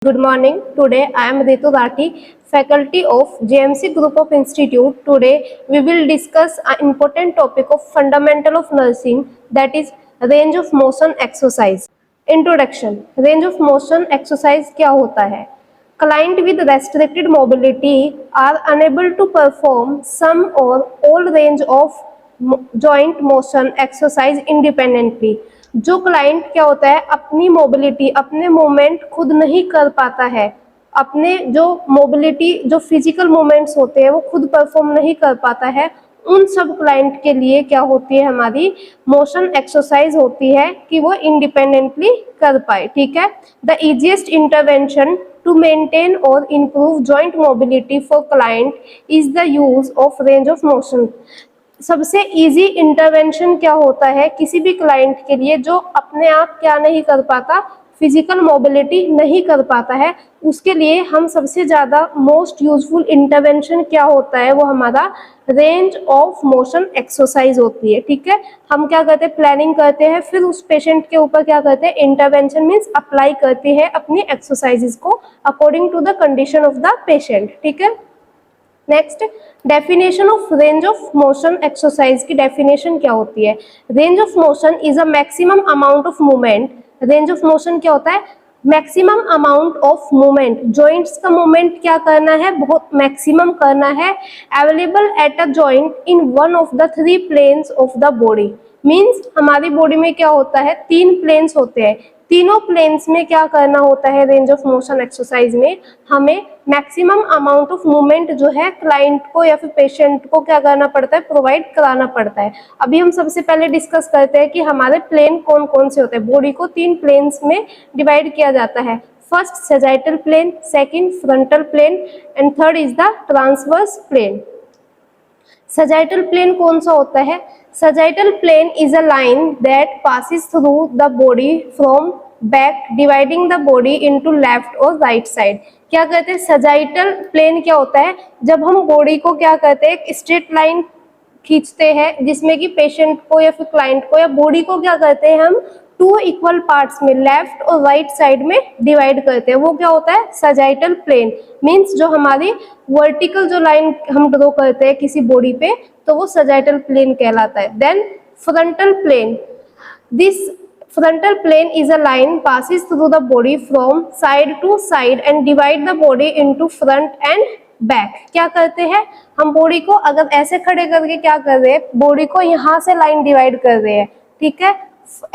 Good morning. Today I am Ritu Rathi, faculty of JMC Group of Institute. Today we will discuss an important topic of fundamental of nursing, that is range of motion exercise. Introduction. Range of motion exercise क्या होता है? Client with restricted mobility are unable to perform some or all range of joint motion exercise independently. जो client क्या होता है अपनी mobility अपने movement खुद नहीं कर पाता है, अपने जो मोबिलिटी जो फिजिकल मूवमेंट्स होते हैं वो खुद परफॉर्म नहीं कर पाता है, उन सब क्लाइंट के लिए क्या होती है हमारी मोशन एक्सरसाइज होती है कि वो इंडिपेंडेंटली कर पाए। ठीक है। The easiest intervention to maintain और improve joint mobility for client is the use of range of motion. सबसे इजी इंटरवेंशन क्या होता है किसी भी क्लाइंट के लिए जो अपने आप क्या नहीं कर पाता, फिजिकल मोबिलिटी नहीं कर पाता है, उसके लिए हम सबसे ज़्यादा मोस्ट यूजफुल इंटरवेंशन क्या होता है वो हमारा रेंज ऑफ मोशन एक्सरसाइज होती है। ठीक है। हम क्या करते हैं प्लानिंग करते हैं, फिर उस पेशेंट के ऊपर क्या करते हैं इंटरवेंशन मीन्स अप्लाई करते हैं अपनी एक्सरसाइजेज को according to the condition of the patient. ठीक है। Next, definition of range of motion exercise की डेफिनेशन क्या होती है? Range of motion is a maximum amount of movement. Range of motion क्या होता है? Maximum amount of movement. Joints का मूवमेंट क्या करना है? बहुत मैक्सिमम करना है। Available at a joint in one of the three planes of the body. Means हमारी बॉडी में क्या होता है तीन प्लेन्स होते हैं, तीनों प्लेन्स में क्या करना होता है रेंज ऑफ मोशन एक्सरसाइज में हमें मैक्सिमम अमाउंट ऑफ मूवमेंट जो है क्लाइंट को या फिर पेशेंट को क्या करना पड़ता है प्रोवाइड कराना पड़ता है। अभी हम सबसे पहले डिस्कस करते हैं कि हमारे प्लेन कौन कौन से होते हैं। बॉडी को तीन प्लेन्स में डिवाइड किया जाता है। First sagittal plane, second frontal plane and third is the transverse plane. Sagittal plane कौन सा होता है? Sagittal plane is a line that passes through the body from back, dividing the body into left और right side। क्या कहते हैं sagittal plane क्या होता है? जब हम बॉडी को क्या कहते हैं एक स्ट्रेट लाइन खींचते हैं जिसमें कि पेशेंट को या फिर क्लाइंट को या बॉडी को क्या करते हैं हम टू इक्वल पार्ट्स में लेफ्ट और राइट साइड में डिवाइड करते हैं, वो क्या होता है सजाइटल प्लेन। मींस जो हमारी वर्टिकल जो लाइन हम ड्रॉ करते हैं किसी बॉडी पे तो वो सजाइटल प्लेन कहलाता है। Then frontal plane, this frontal plane is a line passes through the body from side to side and divide the body into front and back. क्या करते हैं हम बॉडी को अगर ऐसे खड़े करके क्या कर रहे हैं बॉडी को यहाँ से लाइन डिवाइड कर रहे हैं। ठीक है।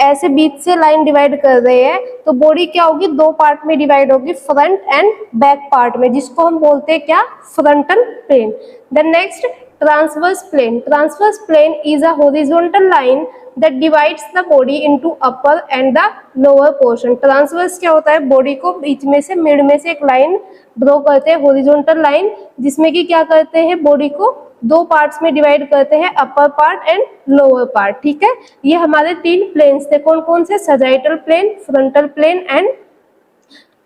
ऐसे बीच से लाइन डिवाइड कर रहे हैं तो बॉडी क्या होगी दो पार्ट में डिवाइड होगी, फ्रंट एंड बैक पार्ट में, जिसको हम बोलते हैं क्या frontal plane. Then next transverse plane. Transverse plane is a horizontal line that divides the body into upper and the lower portion. Transverse क्या होता है बॉडी को बीच में से मिड में से एक लाइन ड्रॉ करते हैं हॉरिजॉन्टल लाइन, जिसमें कि क्या करते हैं बॉडी को दो पार्ट्स में डिवाइड करते हैं upper part and lower part. ठीक है। ये हमारे तीन प्लेन्स थे, कौन कौन से? Sagittal plane, frontal plane and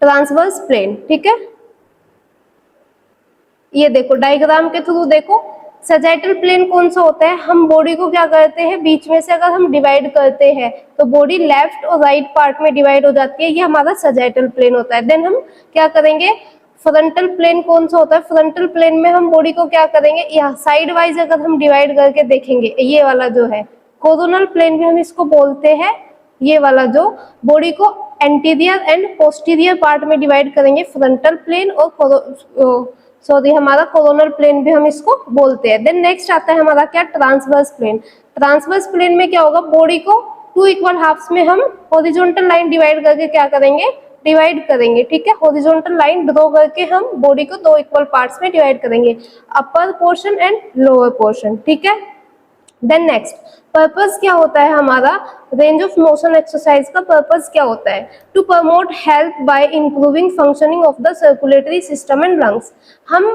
transverse plane. ठीक है। ये देखो डायग्राम के थ्रू देखो सजाइटल प्लेन कौन सा होता है? हम बॉडी को क्या करते हैं बीच में से अगर हम डिवाइड करते हैं तो बॉडी लेफ्ट और राइट पार्ट में डिवाइड हो जाती है, ये हमारा सजाइटल प्लेन होता है। देन हम क्या करेंगे फ्रंटल प्लेन कौन सा होता है? फ्रंटल प्लेन में हम बॉडी को क्या करेंगे यहाँ साइड वाइज अगर हम डिवाइड करके देखेंगे, ये वाला जो है कोरोनल प्लेन भी हम इसको बोलते हैं, ये वाला जो बॉडी को एंटीरियर एंड पोस्टीरियर पार्ट में डिवाइड करेंगे फ्रंटल प्लेन और हमारा कोरोनल प्लेन भी हम इसको बोलते हैं। देन नेक्स्ट आता है हमारा क्या ट्रांसवर्स प्लेन। ट्रांसवर्स प्लेन में क्या होगा बॉडी को टू इक्वल हाफ्स में हम हॉरिजॉन्टल लाइन डिवाइड करके क्या करेंगे डिवाइड करेंगे। ठीक है। हॉरिजॉन्टल लाइन ड्रॉ करके हम बॉडी को दो इक्वल पार्ट्स में डिवाइड करेंगे, upper portion and lower portion. ठीक है। देन नेक्स्ट पर्पस क्या होता है हमारा रेंज ऑफ मोशन एक्सरसाइज का पर्पस क्या होता है? To promote health by improving functioning of the circulatory system and lungs. हम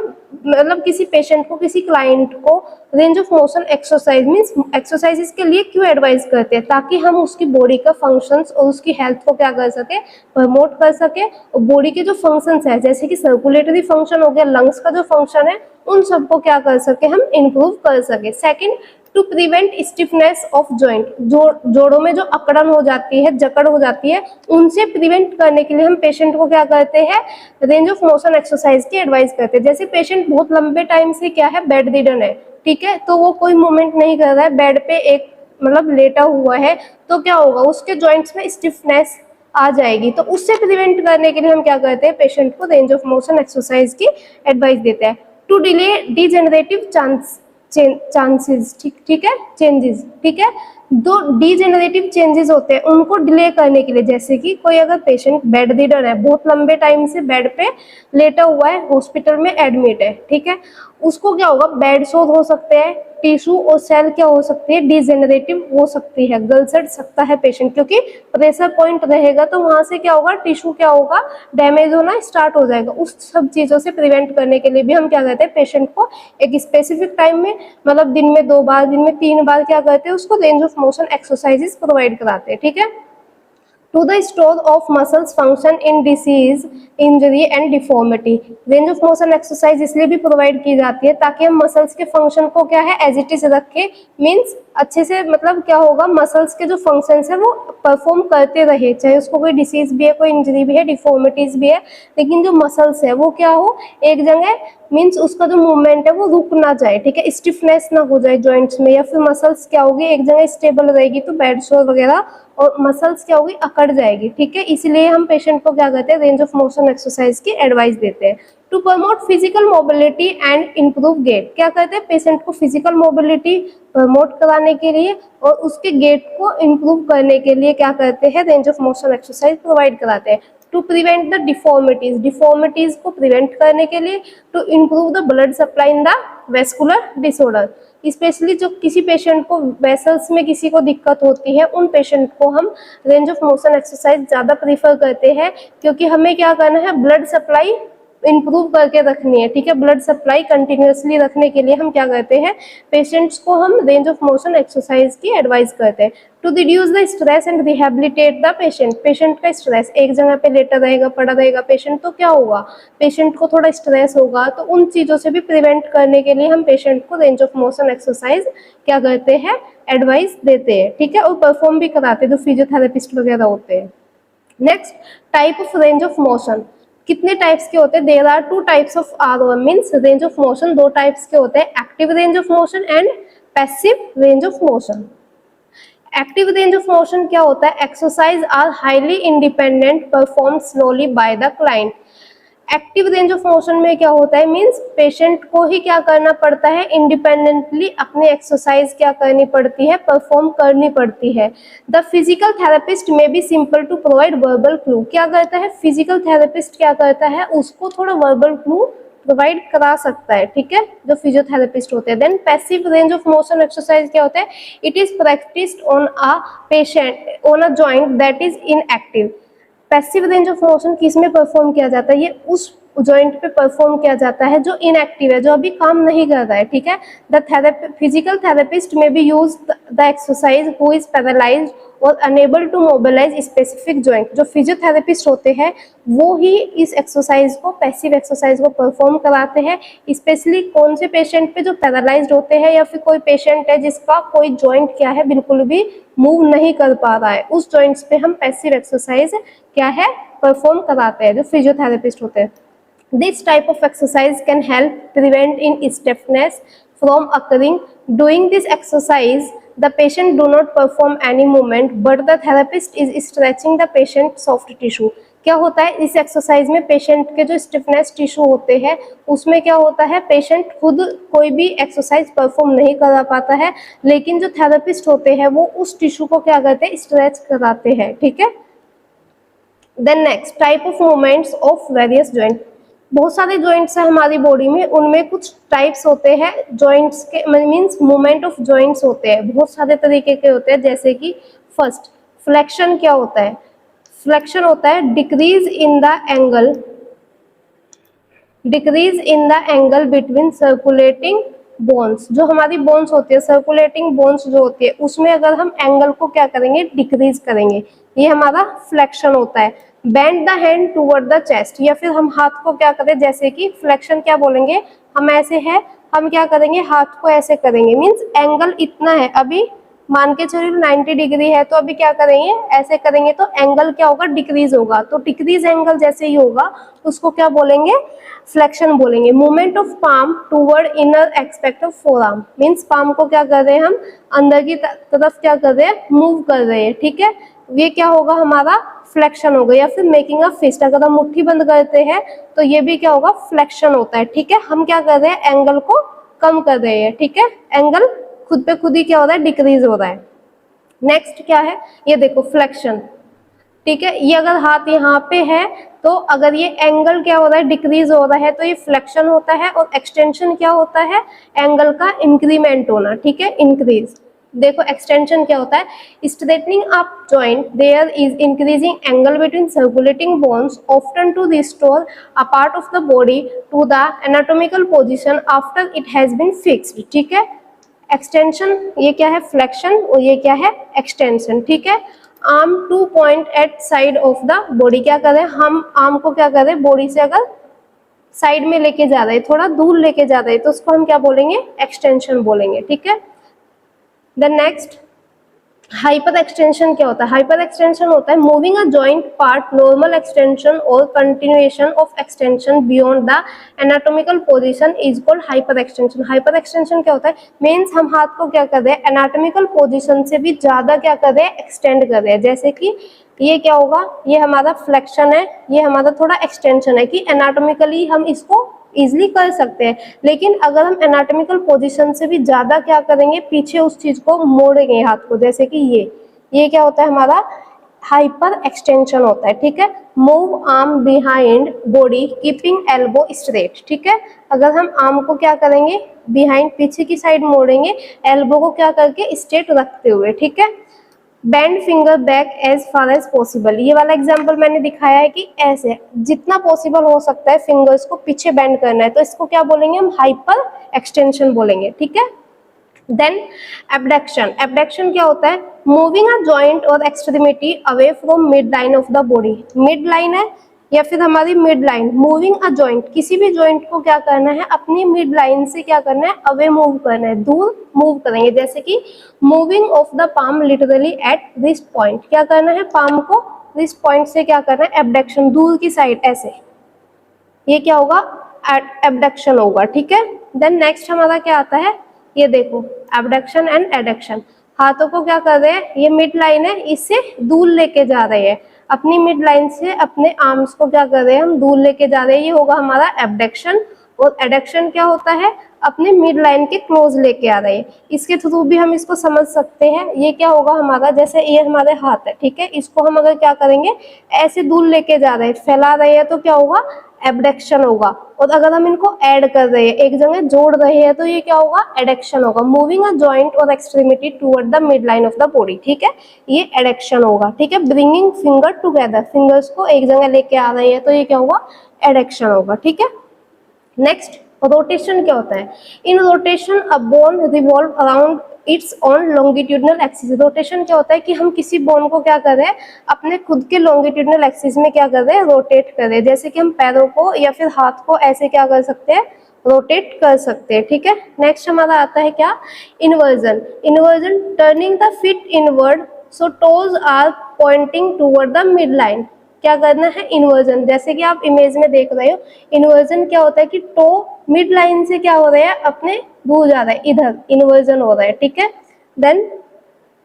मतलब किसी पेशेंट को किसी क्लाइंट को range of motion exercise means exercises के लिए क्यों एडवाइस करते हैं? ताकि हम उसकी बॉडी का फंक्शंस और उसकी हेल्थ को क्या कर सके प्रमोट कर सके, और बॉडी के जो फंक्शंस है जैसे कि सर्कुलेटरी फंक्शन हो गया, लंग्स का जो फंक्शन है, उन सबको क्या कर सके हम इम्प्रूव कर सके। Second to prevent stiffness of joint, जोड़ों में जो अकड़न हो जाती है, जकड़ हो जाती है, उनसे प्रिवेंट करने के लिए हम पेशेंट को क्या करते हैं, रेंज ऑफ मोशन एक्सरसाइज की एडवाइस करते हैं। जैसे पेशेंट बहुत लंबे टाइम से क्या है, बेड रिडन है, ठीक है, तो वो कोई मूवमेंट नहीं कर रहा है, बेड पे एक मतलब लेटा हुआ है, तो क्या होगा, उसके जॉइंट्स में स्टिफनेस आ जाएगी। तो उससे प्रिवेंट करने के लिए हम क्या करते हैं, पेशेंट को रेंज ऑफ मोशन एक्सरसाइज की एडवाइस देते हैं। टू डिले डिजेनरेटिव चांसेस, ठीक है, चेंजेस, ठीक है, दो डिजेनरेटिव चेंजेस होते हैं, उनको डिले करने के लिए, जैसे कि कोई अगर पेशेंट बेड रिडन है, बहुत लंबे टाइम से बेड पे लेटा हुआ है, हॉस्पिटल में एडमिट है, ठीक है, उसको क्या होगा, बेड सोर हो सकते हैं, टिश्यू और सेल क्या हो सकती है, डिजेनरेटिव हो सकती है, गल सड़ सकता है पेशेंट, क्योंकि प्रेशर पॉइंट रहेगा तो वहां से क्या होगा, टिश्यू क्या होगा, डैमेज होना स्टार्ट हो जाएगा। उस सब चीजों से प्रिवेंट करने के लिए भी हम क्या करते हैं, पेशेंट को एक स्पेसिफिक टाइम में, मतलब दिन में 2 बार, दिन में 3 बार क्या करते हैं, उसको range of motion exercises provide कराते हैं, ठीक है। To restore of muscles function in disease, injury and deformity, range of motion exercise इसलिए भी प्रोवाइड की जाती है ताकि हम मसल्स के फंक्शन को क्या है, एज इट इज रखे, मीन्स अच्छे से, मतलब क्या होगा, मसल्स के जो फंक्शंस है वो परफॉर्म करते रहे, चाहे उसको कोई डिसीज भी है, कोई इंजरी भी है, डिफॉर्मिटीज भी है, लेकिन जो मसल्स है वो क्या हो, एक जगह, मीन्स उसका जो मूवमेंट है वो रुक ना जाए, ठीक है, स्टिफनेस ना हो जाए जॉइंट्स में, या फिर मसल्स क्या होगी, एक जगह स्टेबल रहेगी तो बेड सोर वगैरह, और मसल्स क्या होगी, अकड़ जाएगी, ठीक है। इसलिए हम पेशेंट को क्या करते हैं, रेंज ऑफ मोशन एक्सरसाइज की एडवाइस देते हैं। To promote physical mobility and improve gait, क्या करते हैं, पेशेंट को फिजिकल मोबिलिटी प्रमोट कराने के लिए और उसके गेट को इम्प्रूव करने के लिए क्या करते हैं, range of motion exercise provide कराते हैं। To prevent the deformities, deformities को प्रिवेंट करने के लिए, to improve the blood supply in the vascular disorder, specially जो किसी पेशेंट को वेसल्स में किसी को दिक्कत होती है, उन पेशेंट को हम रेंज ऑफ मोशन एक्सरसाइज ज़्यादा प्रीफर करते हैं, क्योंकि हमें क्या करना है, ब्लड सप्लाई इंप्रूव करके रखनी है, ठीक है, ब्लड सप्लाई कंटिन्यूअसली रखने के लिए हम क्या करते हैं, पेशेंट्स को हम रेंज ऑफ मोशन एक्सरसाइज की एडवाइस करते हैं। To reduce the stress and rehabilitate the patient, patient का स्ट्रेस, एक जगह पे लेटा रहेगा, पड़ा रहेगा पेशेंट, तो क्या होगा, पेशेंट को थोड़ा स्ट्रेस होगा, तो उन चीज़ों से भी प्रिवेंट करने के लिए हम पेशेंट को रेंज ऑफ मोशन एक्सरसाइज क्या करते हैं, एडवाइस देते हैं, ठीक है, और परफॉर्म भी कराते हैं जो फिजियोथेरेपिस्ट वगैरह होते हैं। Next, type of range of motion, कितने टाइप्स के होते हैं, there are 2 types of R, means range of motion 2 types के होते हैं, active range of motion and passive range of motion. Active range of motion क्या होता है, exercise are highly independent, perform slowly by the client. Active range of motion में क्या होता है, मीन्स पेशेंट को ही क्या करना पड़ता है, इंडिपेंडेंटली अपनी एक्सरसाइज क्या करनी पड़ती है, परफॉर्म करनी पड़ती है। The physical therapist may be simple to provide verbal clue, क्या करता है, फिजिकल थेरेपिस्ट क्या करता है, उसको थोड़ा वर्बल क्लू प्रोवाइड करा सकता है, ठीक है, जो फिजियोथेरेपिस्ट होते हैं। Then passive range of motion exercise क्या होता है, it is practised on a patient on a joint that is inactive. Passive range of motion किस में परफॉर्म किया जाता है, ये उस जॉइंट पे परफॉर्म किया जाता है जो इनएक्टिव है, जो अभी काम नहीं कर रहा है, ठीक है। The physical therapist may be use the exercise who is paralysed और unable to mobilise specific joint, जो फिजियोथेरेपिस्ट होते हैं वो ही इस एक्सरसाइज को, पैसिव एक्सरसाइज को परफॉर्म कराते हैं, स्पेशली कौन से पेशेंट पे, जो पैरालाइज्ड होते हैं या फिर कोई पेशेंट है जिसका कोई जॉइंट क्या है, बिल्कुल भी मूव नहीं कर पा रहा है, उस जॉइंट्स पे हम पैसिव एक्सरसाइज क्या है, परफॉर्म कराते हैं, जो फिजियोथेरेपिस्ट होते हैं। This type of exercise can help prevent in stiffness from occurring. Doing this exercise, the patient do not perform any movement, but the therapist is stretching the patient's soft tissue. क्या होता है इस exercise में, patient के जो stiffness tissue होते हैं उसमें क्या होता है, पेशेंट खुद कोई भी एक्सरसाइज परफॉर्म नहीं करा पाता है, लेकिन जो थेरेपिस्ट होते हैं वो उस टिश्यू को क्या करते हैं, स्ट्रेच कराते हैं, ठीक है। Then next, type of movements of various joint, बहुत सारे जॉइंट्स है हमारी बॉडी में, उनमें कुछ टाइप्स होते हैं जॉइंट्स के, मीन्स मूवमेंट ऑफ जॉइंट्स होते हैं, बहुत सारे तरीके के होते हैं, जैसे कि फर्स्ट फ्लेक्शन क्या होता है, फ्लेक्शन होता है decrease in the angle, decrease in the angle between circulating bones, जो हमारी बोन्स होती है, सर्कुलेटिंग बोन्स जो होती है उसमें अगर हम एंगल को क्या करेंगे, डिक्रीज करेंगे, ये हमारा फ्लेक्शन होता है। Bend the hand toward the chest, या फिर हम हाथ को क्या करें, जैसे कि फ्लेक्शन क्या बोलेंगे, हम ऐसे है, हम क्या करेंगे, हाथ को ऐसे करेंगे, मीन्स एंगल इतना है, अभी मान के चलिए 90 डिग्री है, तो अभी क्या करेंगे, ऐसे करेंगे तो एंगल क्या होगा, डिक्रीज होगा। तो डिक्रीज एंगल जैसे ही होगा उसको क्या बोलेंगे, फ्लेक्शन बोलेंगे। Movement of palm toward inner expect of forearm, means palm को क्या कर रहे हैं हम, अंदर की तरफ क्या कर रहे हैं, मूव कर रहे हैं, ठीक है। ये क्या होगा हमारा, फ्लेक्शन होगा। या फिर मेकिंग अ फिस्ट, अगर हम मुट्ठी बंद करते हैं तो ये भी क्या होगा, फ्लेक्शन होता है, ठीक है। हम क्या कर रहे हैं, एंगल को कम कर रहे हैं, ठीक है। एंगल खुद पे खुद ही क्या हो रहा है, डिक्रीज हो रहा है। नेक्स्ट क्या है, ये देखो फ्लेक्शन, ठीक है। ये अगर हाथ यहाँ पे है तो अगर ये एंगल क्या हो रहा है, डिक्रीज हो रहा है, तो ये फ्लेक्शन होता है। और एक्सटेंशन क्या होता है, एंगल का इंक्रीमेंट होना, ठीक है, इंक्रीज। देखो एक्सटेंशन क्या होता है, straightening up joint, there is increasing angle between circulating bones often to restore a part of the body to the anatomical position after it has been fixed, ठीक है। एक्सटेंशन ये क्या है, फ्लेक्शन, और ये क्या है, एक्सटेंशन, ठीक है। Arm to point at side of the body, क्या करें हम, आर्म को क्या करें, बॉडी से अगर साइड में लेके जा रहे हैं, थोड़ा दूर लेके जा रहे हैं, तो उसको हम क्या बोलेंगे, एक्सटेंशन बोलेंगे, ठीक है। देन नेक्स्ट, हाइपर एक्सटेंशन क्या होता है, हाइपर एक्सटेंशन होता है moving a joint part, normal extension और continuation of extension beyond the anatomical position is called hyper extension. Hyper extension क्या होता है, मीन्स हम हाथ को क्या कर रहे हैं, एनाटॉमिकल पोजीशन से भी ज्यादा क्या कर रहे हैं, एक्सटेंड कर रहे हैं। जैसे कि ये क्या होगा, ये हमारा फ्लेक्शन है, ये हमारा थोड़ा एक्सटेंशन है, कि एनाटॉमिकली हम इसको इजिली कर सकते हैं। लेकिन अगर हम एनाटॉमिकल पोजीशन से भी ज्यादा क्या करेंगे, पीछे उस चीज को मोड़ेंगे हाथ को, जैसे कि ये क्या होता है हमारा, हाइपर एक्सटेंशन होता है, ठीक है। Move arm behind body keeping elbow straight, ठीक है। अगर हम आर्म को क्या करेंगे, बिहाइंड, पीछे की साइड मोड़ेंगे, एल्बो को क्या करके स्ट्रेट रखते हुए, ठीक है। Bend finger back as far as possible, ये वाला एग्जांपल मैंने दिखाया है कि ऐसे जितना पॉसिबल हो सकता है फिंगर्स को पीछे बेंड करना है, तो इसको क्या बोलेंगे हम, हाइपर एक्सटेंशन बोलेंगे, ठीक है। देन एबडक्शन, एबडक्शन क्या होता है, मूविंग अ जॉइंट और extremity away from mid line of the body, mid line है या फिर हमारी mid line, moving a joint, किसी भी जॉइंट को क्या करना है, अपनी मिड लाइन से क्या करना है, अवे मूव करना है, दूर मूव करेंगे। जैसे कि moving of the palm literally at this point, क्या करना है, पाम को दिस पॉइंट से क्या करना है, एबडक्शन, दूर की साइड ऐसे, ये क्या होगा, एबडक्शन होगा, ठीक है। देन नेक्स्ट हमारा क्या आता है, ये देखो एबडक्शन एंड एडक्शन, हाथों को क्या कर रहे हैं, ये मिड लाइन है, इससे दूर लेके जा रहे हैं, अपनी मिड लाइन से अपने आर्म्स को क्या कर रहे हैं, हम दूर लेके जा रहे हैं, ये होगा हमारा एबडक्शन। और एडक्शन क्या होता है, अपने मिड लाइन के क्लोज लेके आ रहे हैं। इसके थ्रू भी हम इसको समझ सकते हैं, ये क्या होगा हमारा, जैसे ये हमारे हाथ है, ठीक है, इसको हम अगर क्या करेंगे, ऐसे दूर लेके जा रहे हैं, फैला रहे हैं, तो क्या होगा, एबडक्शन होगा। और अगर हम इनको ऐड कर रहे हैं, एक जगह जोड़ रहे हैं, तो ये क्या होगा, एडक्शन होगा। मूविंग अ जॉइंट और extremity toward the mid line of the body, ठीक है, ये एडक्शन होगा, ठीक है। ब्रिंगिंग फिंगर टुगेदर, फिंगर्स को एक जगह लेके आ रहे हैं, तो ये क्या होगा, एडक्शन होगा, ठीक है। नेक्स्ट, रोटेशन क्या होता है, इन rotation a bone revolve around its on longitudinal axis. Rotation क्या होता है कि हम किसी बोन को क्या कर रहे हैं, अपने खुद के लॉन्गिट्यूडनल एक्सिस में क्या कर रहे हैं, रोटेट कर रहे हैं। जैसे कि हम पैरों को या फिर हाथ को ऐसे क्या कर सकते हैं, रोटेट कर सकते हैं, ठीक है। नेक्स्ट हमारा आता है क्या, inversion, inversion turning the feet inward so toes are pointing toward the midline, क्या करना है, इन्वर्जन। जैसे कि आप इमेज में देख रहे हो, इन्वर्जन क्या होता है कि टो मिड लाइन से क्या हो रहा है, अपने दूर जा रहा है, इधर इन्वर्जन हो रहा है, ठीक है। देन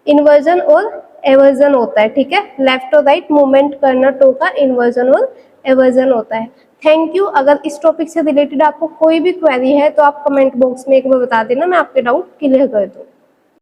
इन्वर्जन और एवर्जन होता है, ठीक है, लेफ्ट और राइट मूवमेंट करना टो का इन्वर्जन और एवर्जन होता है। Thank you. अगर इस टॉपिक से रिलेटेड आपको कोई भी क्वेरी है तो आप कमेंट बॉक्स में एक बार बता देना, मैं आपके डाउट क्लियर कर दूँ।